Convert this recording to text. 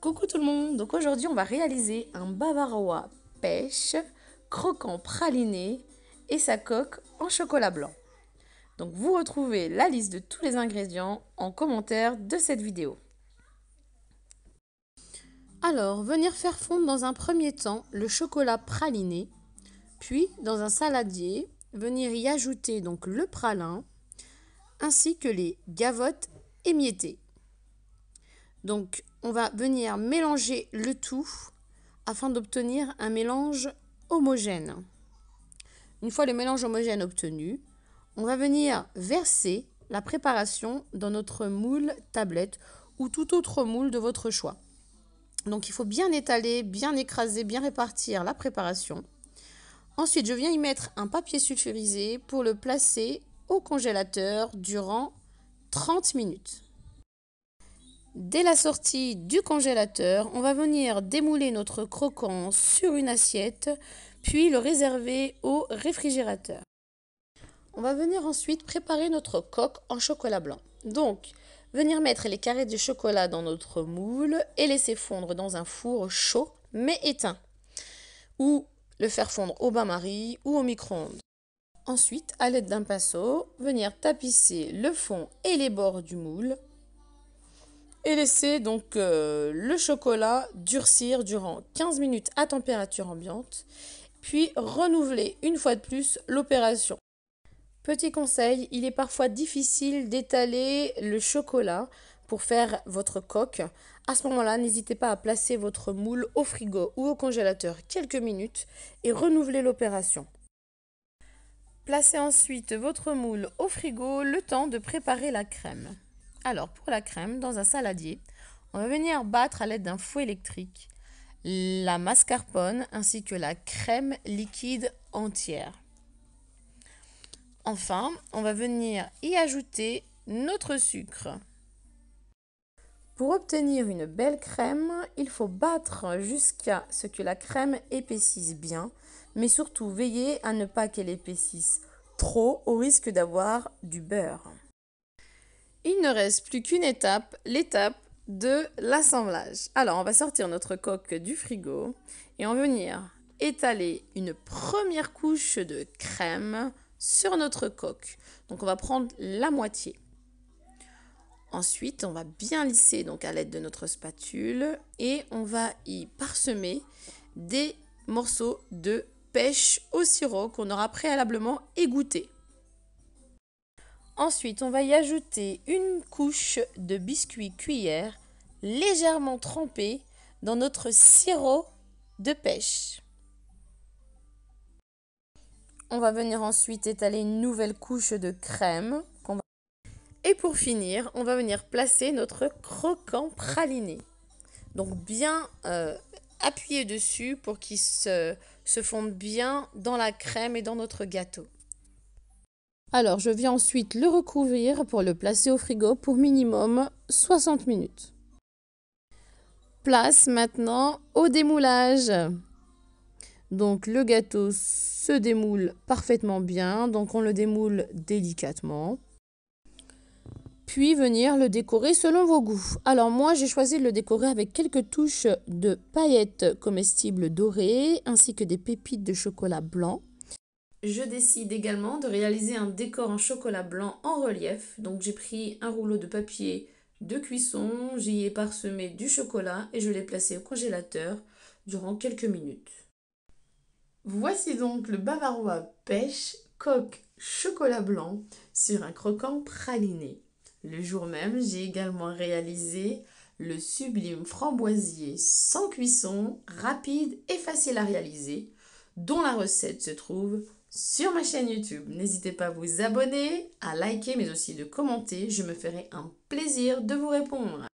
Coucou tout le monde, donc aujourd'hui on va réaliser un bavarois pêche, croquant praliné et sa coque en chocolat blanc. Donc vous retrouvez la liste de tous les ingrédients en commentaire de cette vidéo. Alors, venir faire fondre dans un premier temps le chocolat praliné, puis dans un saladier, venir y ajouter donc le pralin ainsi que les gavottes émiettées. Donc, on va venir mélanger le tout afin d'obtenir un mélange homogène. Une fois le mélange homogène obtenu, on va venir verser la préparation dans notre moule tablette ou tout autre moule de votre choix. Donc, il faut bien étaler, bien écraser, bien répartir la préparation. Ensuite, je viens y mettre un papier sulfurisé pour le placer au congélateur durant 30 minutes. Dès la sortie du congélateur, on va venir démouler notre croquant sur une assiette, puis le réserver au réfrigérateur. On va venir ensuite préparer notre coque en chocolat blanc. Donc, venir mettre les carrés de chocolat dans notre moule et laisser fondre dans un four chaud mais éteint, ou le faire fondre au bain-marie ou au micro-ondes. Ensuite, à l'aide d'un pinceau, venir tapisser le fond et les bords du moule et laisser donc le chocolat durcir durant 15 minutes à température ambiante, puis renouveler une fois de plus l'opération. Petit conseil, il est parfois difficile d'étaler le chocolat pour faire votre coque. À ce moment-là, n'hésitez pas à placer votre moule au frigo ou au congélateur quelques minutes et renouveler l'opération. Placez ensuite votre moule au frigo le temps de préparer la crème. Alors, pour la crème, dans un saladier, on va venir battre à l'aide d'un fouet électrique la mascarpone ainsi que la crème liquide entière. Enfin, on va venir y ajouter notre sucre. Pour obtenir une belle crème, il faut battre jusqu'à ce que la crème épaississe bien, mais surtout veiller à ne pas qu'elle épaississe trop au risque d'avoir du beurre. Il ne reste plus qu'une étape, l'étape de l'assemblage. Alors, on va sortir notre coque du frigo et on va venir étaler une première couche de crème sur notre coque. Donc, on va prendre la moitié. Ensuite, on va bien lisser donc à l'aide de notre spatule et on va y parsemer des morceaux de pêche au sirop qu'on aura préalablement égoutté. Ensuite, on va y ajouter une couche de biscuit cuillère légèrement trempé dans notre sirop de pêche. On va venir ensuite étaler une nouvelle couche de crème. Et pour finir, on va venir placer notre croquant praliné. Donc bien appuyer dessus pour qu'il se fonde bien dans la crème et dans notre gâteau. Alors, je viens ensuite le recouvrir pour le placer au frigo pour minimum 60 minutes. Place maintenant au démoulage. Donc, le gâteau se démoule parfaitement bien. Donc, on le démoule délicatement. Puis, venir le décorer selon vos goûts. Alors, moi, j'ai choisi de le décorer avec quelques touches de paillettes comestibles dorées ainsi que des pépites de chocolat blanc. Je décide également de réaliser un décor en chocolat blanc en relief. Donc j'ai pris un rouleau de papier de cuisson, j'y ai parsemé du chocolat et je l'ai placé au congélateur durant quelques minutes. Voici donc le bavarois pêche coque chocolat blanc sur un croquant praliné. Le jour même, j'ai également réalisé le sublime framboisier sans cuisson, rapide et facile à réaliser, dont la recette se trouve sur ma chaîne YouTube. N'hésitez pas à vous abonner, à liker, mais aussi de commenter. Je me ferai un plaisir de vous répondre.